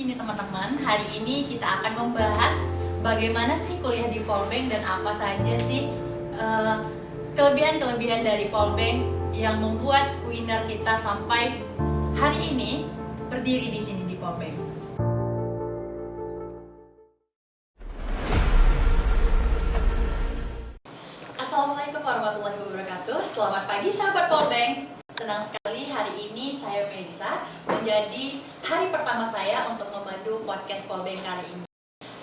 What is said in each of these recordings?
gini teman-teman, hari ini kita akan membahas bagaimana sih kuliah di Polbank dan apa saja sih kelebihan-kelebihan dari Polbank yang membuat winner kita sampai hari ini berdiri di sini di Polbank. Assalamualaikum warahmatullahi wabarakatuh. Selamat pagi sahabat Polbank. Senang sekali hari ini saya Melisa menjadi hari pertama saya untuk memandu podcast Polbank kali ini.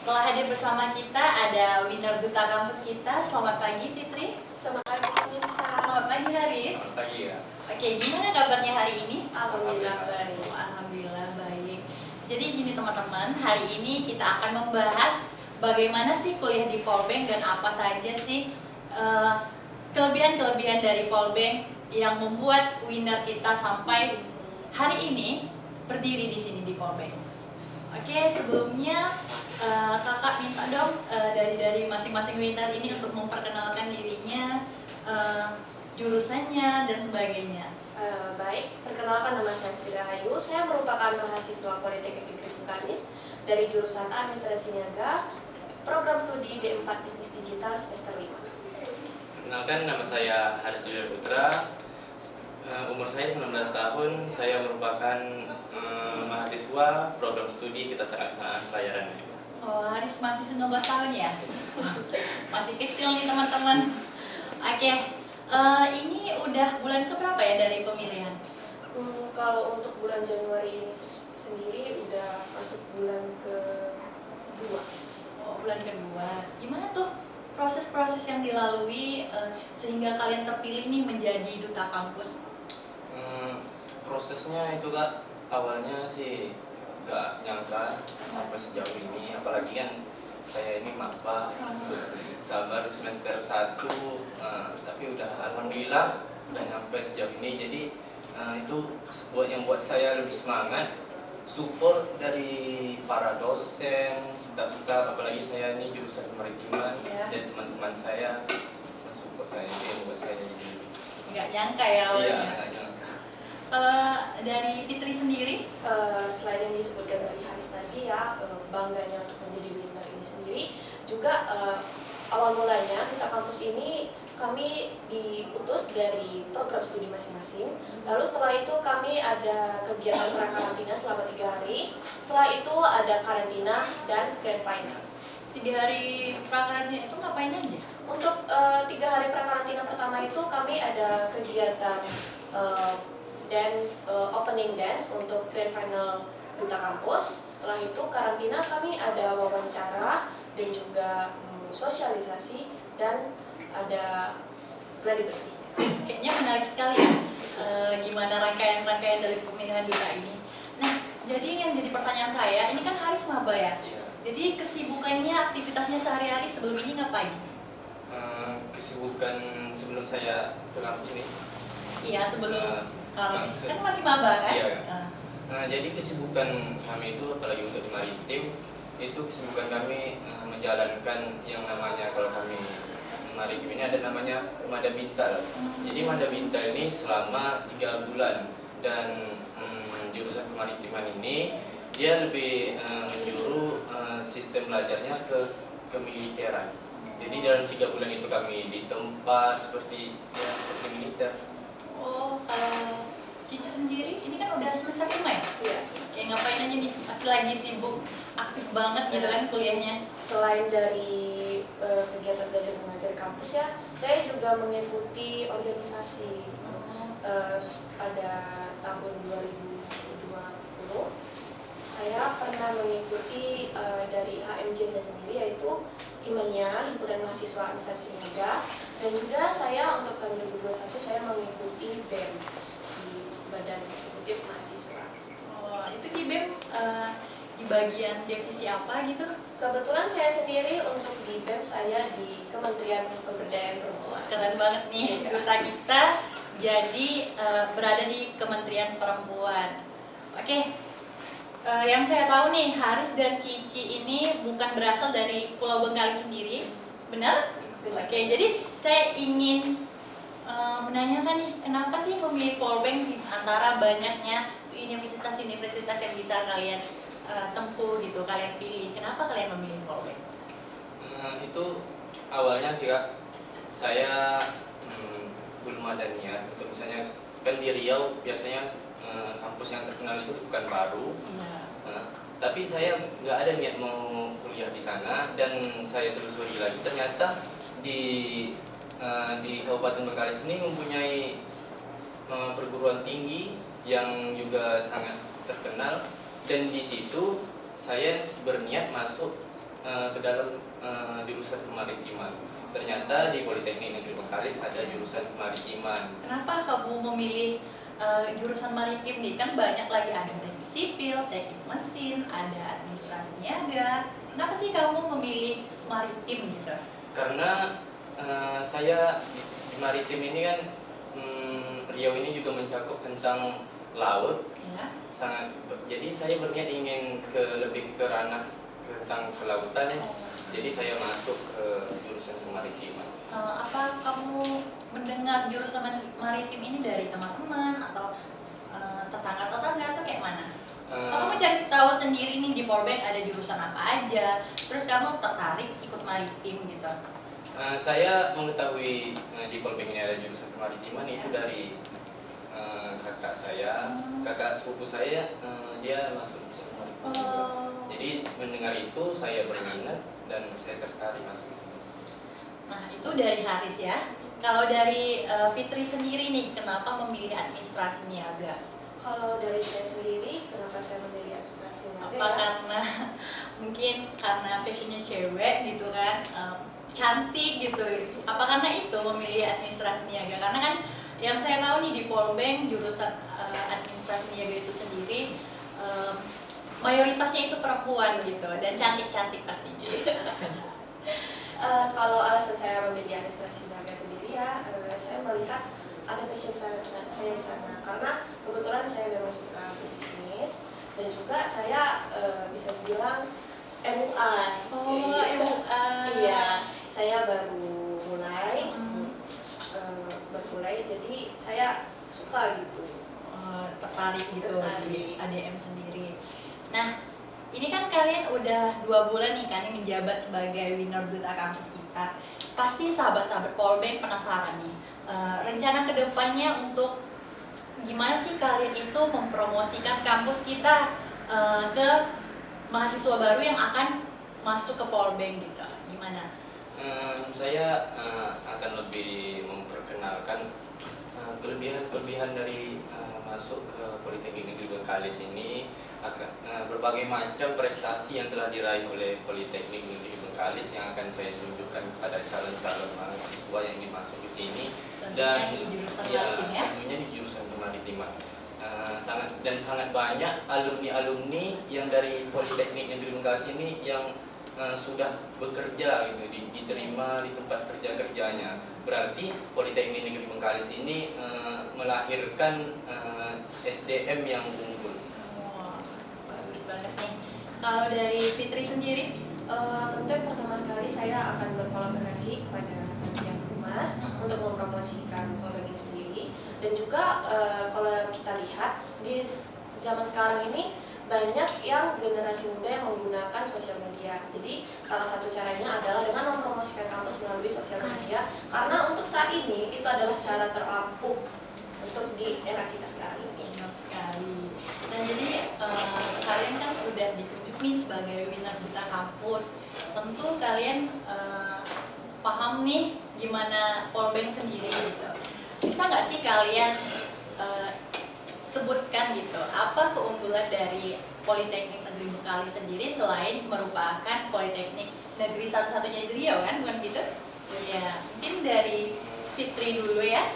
Telah hadir bersama kita ada winner duta kampus kita. Selamat pagi Fitri. Selamat pagi Melisa. Selamat pagi Haris. Selamat pagi ya. Oke, gimana kabarnya hari ini? Alhamdulillah baik. Alhamdulillah baik. Jadi gini teman-teman, hari ini kita akan membahas bagaimana sih kuliah di Polbank dan apa saja sih kelebihan-kelebihan dari Polbank yang membuat winner kita sampai hari ini berdiri di sini di Polbank. Oke, sebelumnya kakak minta dong dari masing-masing winner ini untuk memperkenalkan dirinya, jurusannya dan sebagainya. Baik, perkenalkan nama saya Fira Ayu. Saya merupakan mahasiswa Politeknik Negeri Bengkalis dari jurusan Administrasi Niaga, program studi D4 Bisnis Digital semester 5. Perkenalkan, nama saya Haris Julian Putra. Umur saya 19 tahun. Saya merupakan mahasiswa program studi Ketatanegaraan Pelayaran. Oh, Haris masih 19 tahun ya? Masih kecil nih teman-teman. Oke, ini udah bulan keberapa ya dari pemilihan? Kalau untuk bulan Januari ini sendiri udah masuk bulan kedua. Oh, bulan kedua. Gimana tuh proses-proses yang dilalui sehingga kalian terpilih nih menjadi duta kampus? Prosesnya itu Kak, awalnya sih gak nyangka sampai sejauh ini. Apalagi kan saya ini maba, sabar semester 1, tapi udah alhamdulillah udah nyampe sejauh ini. Jadi itu sebuah yang buat saya lebih semangat, support dari para dosen, staf-staf, apalagi saya ini jurusan kemaritiman, dan teman-teman saya mensupport saya, yang buat saya jadi lebih Nggak nyangka ya awalnya. Iya, nggak nyangka. Dari Fitri sendiri? Selain yang disebutkan dari Haris tadi ya, bangganya untuk menjadi winner ini sendiri, juga awal mulanya duta kampus ini kami diutus dari program studi masing-masing. Lalu setelah itu kami ada kegiatan prakarantina selama 3 hari. Setelah itu ada karantina dan grand final. 3 hari prakarantina itu ngapain aja? Untuk 3 hari prakarantina pertama itu kami ada kegiatan dance, opening dance untuk grand final duta kampus. Setelah itu karantina kami ada wawancara dan juga sosialisasi dan ada gladi bersih. Kayaknya menarik sekali ya, gimana rangkaian-rangkaian dari pemilihan duta ini. Nah, jadi yang jadi pertanyaan saya, ini kan Haris maba ya? Iya. Jadi kesibukannya, aktivitasnya sehari-hari sebelum ini ngapain? Kesibukan sebelum saya ke kampus ini. Iya, sebelum kalau kan masih maba kan? Iya. Jadi kesibukan kami itu, apalagi untuk di maritim, itu kesibukan kami menjalankan yang namanya, kalau kami maritim ini ada namanya Mada Bintal. Jadi Mada Bintal ini selama 3 bulan, dan jurusan kemaritiman ini dia lebih menjuru sistem belajarnya ke kemiliteran. Jadi dalam 3 bulan itu kami ditempa seperti militer. Oh, kalau Cici sendiri, ini kan udah semester 5 ya? Iya. Kayak ngapain aja nih? Masih lagi sibuk, aktif banget gitu kan kuliahnya? Selain dari kegiatan belajar mengajar kampus ya, saya juga mengikuti organisasi. Pada tahun 2020 saya pernah mengikuti dari HMJ saya sendiri, yaitu Himania, Himpunan Mahasiswa Administrasi Niaga, dan juga saya untuk tahun 2021 saya mengikuti BEM di Badan Eksekutif Mahasiswa. Oh, itu di BEM di bagian divisi apa gitu? Kebetulan saya sendiri untuk di BEM saya di Kementerian Pemberdayaan Perempuan. Keren banget nih duta kita, jadi berada di Kementerian Perempuan. Oke, yang saya tahu nih, Haris dan Cici ini bukan berasal dari Pulau Bengkalis sendiri, benar? Benar. Oke, jadi saya ingin menanyakan nih, kenapa sih memilih Polbank antara banyaknya universitas-universitas yang bisa kalian tempuh gitu, kalian pilih. Kenapa kalian memilih Polbank? Itu awalnya sih Kak, saya belum ada niat untuk misalnya kan di Riau biasanya kampus yang terkenal itu bukan baru. Iya. Tapi saya nggak ada niat mau kuliah di sana, dan saya telusuri lagi ternyata di Kabupaten Bengkalis ini mempunyai perguruan tinggi yang juga sangat terkenal, dan di situ saya berniat masuk ke dalam jurusan kemaritiman. Ternyata di Politeknik Negeri Bengkalis ada jurusan kemaritiman. Kenapa kamu memilih jurusan maritim nih? Kan banyak lagi, ada teknik sipil, teknik mesin, ada administrasi niaga. Kenapa sih kamu memilih maritim gitu? Karena saya di maritim ini kan Riau ini juga mencakup tentang laut, Ya. jadi saya berniat ingin lebih ke ranah tentang kelautan, jadi saya masuk ke jurusan kemaritiman. Apa kamu mendengar jurusan maritim ini dari teman-teman atau tetangga-tetangga atau kayak mana? Atau kamu cari tahu sendiri nih di Polbank ada jurusan apa aja, terus kamu tertarik ikut maritim gitu? Saya mengetahui di Polbank ini ada jurusan kemaritiman itu dari kakak saya, kakak sepupu saya, dia masuk jurusan kemaritiman juga. Jadi mendengar itu saya berminat dan saya tertarik masuk ke sini. Nah, itu dari Haris ya. Kalau dari Fitri sendiri nih, kenapa memilih administrasi niaga? Kalau dari saya sendiri, kenapa saya memilih administrasi niaga? Apa karena mungkin karena fashionnya cewek gitu kan, cantik gitu. Apa karena itu memilih administrasi niaga? Karena kan yang saya tahu nih di Polbank jurusan administrasi niaga itu sendiri mayoritasnya itu perempuan gitu dan cantik-cantik pastinya. Kalau alasan saya memilih administrasi niaga sendiri ya, saya melihat ada passion saya di sana, karena kebetulan saya memang suka berbisnis dan juga saya bisa dibilang MUA. MUA. Iya, saya baru mulai, jadi saya suka gitu. Tertarik gitu Tertarik. di ADM sendiri. Nah, ini kan kalian udah 2 bulan nih kan menjabat sebagai winner duta kampus kita. Pasti sahabat-sahabat Polbank penasaran nih, rencana kedepannya untuk gimana sih kalian itu mempromosikan kampus kita ke mahasiswa baru yang akan masuk ke Polbank gitu. Gimana? Saya akan lebih memperkenalkan kelebihan-kelebihan dari masuk ke Politeknik Negeri Bengkalis ini, berbagai macam prestasi yang telah diraih oleh Politeknik Negeri Bengkalis yang akan saya tunjukkan kepada calon-calon mahasiswa yang ingin masuk ke sini. Dan di jurusan ya, maritim ya. tentunya di jurusan kemaritiman. Sangat banyak alumni-alumni yang dari Politeknik Negeri Bengkalis ini yang sudah bekerja gitu, diterima di tempat kerjanya. Berarti Politeknik Negeri Bengkalis ini melahirkan SDM yang unggul. Wah, bagus banget nih. Kalau dari Fitri sendiri? Tentu yang pertama sekali saya akan berkolaborasi kepada bagian humas untuk mempromosikan Polbank ini sendiri, dan juga kalau kita lihat di zaman sekarang ini banyak yang generasi muda yang menggunakan sosial media. Jadi salah satu caranya adalah dengan mempromosikan kampus melalui sosial media, karena untuk saat ini itu adalah cara terampuh untuk di era kita sekarang ini. Benar sekali. Nah, jadi kalian kan udah ditunjuk nih sebagai winner duta kampus. Tentu kalian paham nih gimana Polbank sendiri gitu. Bisa nggak sih kalian sebutkan gitu apa keunggulan dari Politeknik Negeri Bengkalis sendiri selain merupakan Politeknik Negeri satu-satunya di Riau kan, bukan gitu? Ya, mungkin dari Fitri dulu ya.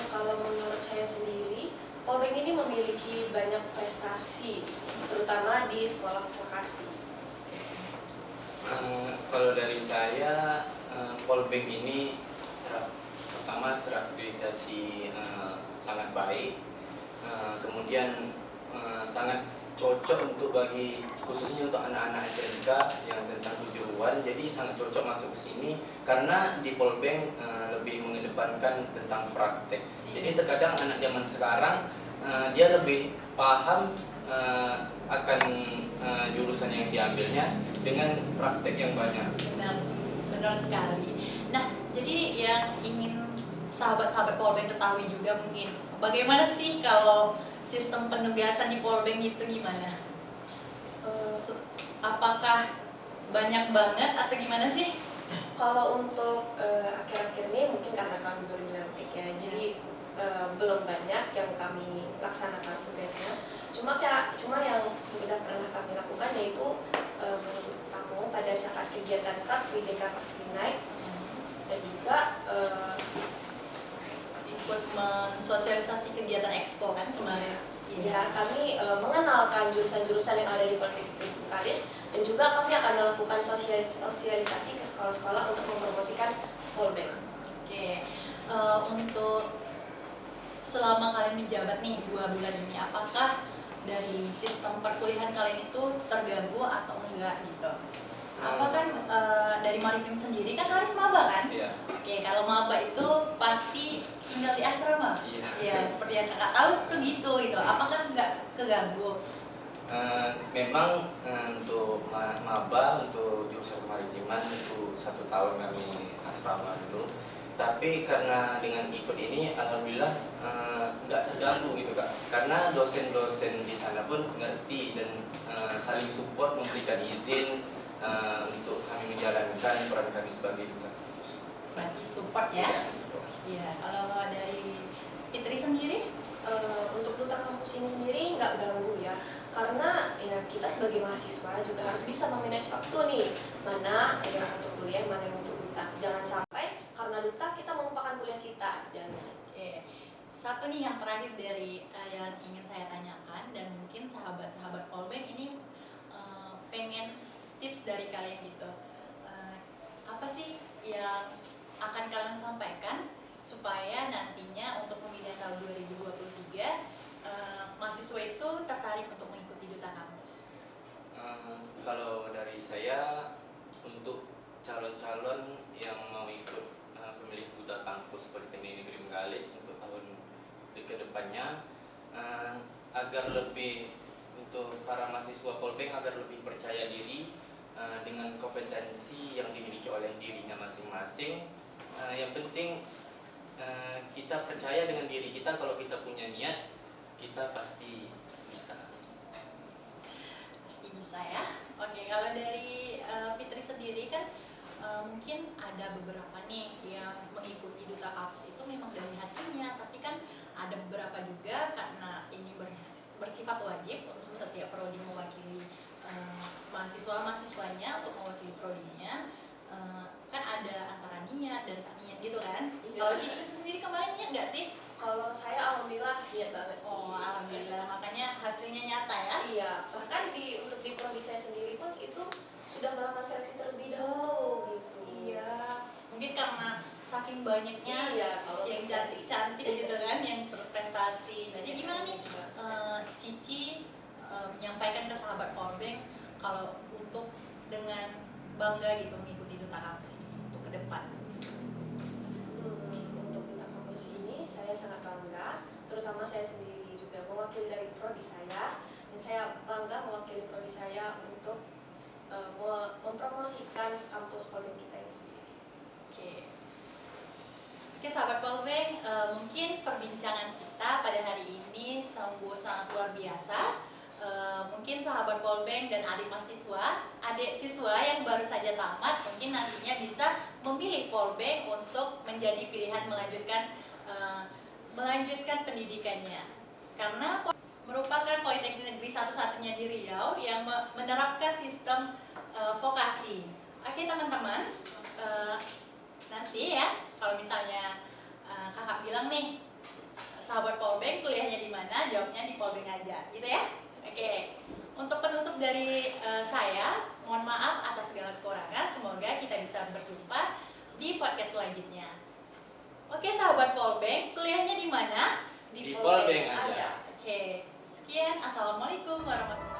Kalau menurut saya sendiri, Polbank ini memiliki banyak prestasi, terutama di sekolah vokasi. Kalau dari saya, Polbank ini pertama terakreditasi sangat baik, kemudian sangat cocok untuk khususnya untuk anak-anak SMK yang tentang kejuruan, jadi sangat cocok masuk ke sini karena di Polbank lebih mengedepankan tentang praktek. Jadi terkadang anak zaman sekarang dia lebih paham akan jurusan yang diambilnya dengan praktek yang banyak. Benar sekali. Nah, jadi yang ingin sahabat-sahabat Polbank ketahui juga mungkin, bagaimana sih kalau sistem penugasan di Polbank itu gimana? Apakah banyak banget atau gimana sih? Kalau untuk akhir-akhir ini mungkin karena kami baru dilantik ya, jadi belum banyak yang kami laksanakan tugasnya. Cuma yang sudah pernah kami lakukan yaitu menjemput tamu pada saat kegiatan Car Free Day, Car Free Night, dan juga Ikut mensosialisasi kegiatan expo kan kemarin. ya kami mengenalkan jurusan-jurusan yang ada di Politeknik Bengkalis, dan juga kami akan melakukan sosialisasi ke sekolah-sekolah untuk mempromosikan Polbank. Oke, untuk selama kalian menjabat nih 2 bulan ini, apakah dari sistem perkuliahan kalian itu terganggu atau enggak gitu? Apa kan dari Maritim sendiri kan harus maba kan? Iya. Oke, kalau maba itu pasti tinggal di asrama. Iya. Iya, seperti yang kakak tahu tuh gitu. Apakah enggak keganggu? Memang untuk maba untuk jurusan kemaritiman itu 1 tahun kami asrama dulu. Tapi karena dengan ikut ini alhamdulillah nggak terganggu gitu Kak. Karena dosen-dosen di sana pun ngerti dan saling support, memberikan izin untuk kami menjalankan peran kami sebagai duta kampus. Berarti support ya? Iya, support. Iya, kalau dari Fitri sendiri? Untuk duta kampus ini sendiri nggak ganggu ya, karena ya kita sebagai mahasiswa juga harus bisa memanage waktu nih, mana yang untuk kuliah, mana yang untuk duta. Jangan sampai karena duta kita melupakan kuliah kita. Jangan. Oke, satu nih yang terakhir dari yang ingin saya tanyakan, dan mungkin sahabat-sahabat Polbank ini pengen tips dari kalian gitu. Apa sih yang akan kalian sampaikan supaya nantinya untuk pemilihan tahun 2023 mahasiswa itu tertarik untuk mengikuti duta kampus? Kalau dari saya, untuk calon-calon yang mau ikut pemilih duta kampus Politeknik Negeri Bengkalis untuk tahun ke depannya, agar lebih untuk para mahasiswa Polbank agar lebih percaya diri dengan kompetensi yang dimiliki oleh dirinya masing-masing. Yang penting kita percaya dengan diri kita, kalau kita punya niat, kita pasti bisa. Pasti bisa ya. Oke, kalau dari Fitri sendiri kan mungkin ada beberapa nih yang mengikuti duta kampus itu memang dari hatinya, tapi kan ada beberapa juga karena ini bersifat wajib untuk setiap prodi mewakili mahasiswa-mahasiswanya untuk mewakili prodinya. Kan ada antara niat dan tak niat gitu kan. Iya. Kalau Cici sendiri kemarin niat nggak sih? Kalau saya alhamdulillah niat banget sih. Oh, alhamdulillah, makanya hasilnya nyata ya. Iya, bahkan untuk di prodi saya sendiri pun itu sudah melakukan seleksi terlebih dahulu gitu. Iya, mungkin karena saking banyaknya Iya, kalau yang kita- cantik-cantik gitu kan, yang berprestasi. Jadi gimana nih Cici menyampaikan ke sahabat Polbank kalau untuk dengan bangga gitu mengikuti duta kampus ini untuk ke depan? Untuk duta kampus ini saya sangat bangga, terutama saya sendiri juga mewakili dari prodi saya, dan saya bangga mewakili prodi saya untuk mempromosikan kampus Polbank kita ini sendiri. Oke, sahabat Polbank, mungkin perbincangan kita pada hari ini sungguh sangat luar biasa. Mungkin sahabat Polbank dan adik siswa yang baru saja tamat mungkin nantinya bisa memilih Polbank untuk menjadi pilihan melanjutkan pendidikannya, karena merupakan politeknik negeri satu-satunya di Riau yang menerapkan sistem vokasi. Oke teman-teman, nanti ya kalau misalnya kakak bilang nih sahabat Polbank kuliahnya di mana, jawabnya di Polbank aja gitu ya. Oke, untuk penutup dari saya, mohon maaf atas segala kekurangan. Semoga kita bisa berjumpa di podcast selanjutnya. Oke, sahabat Polbank, kuliahnya di mana? Di Polbank aja. Oke, sekian. Assalamualaikum warahmatullahi wabarakatuh.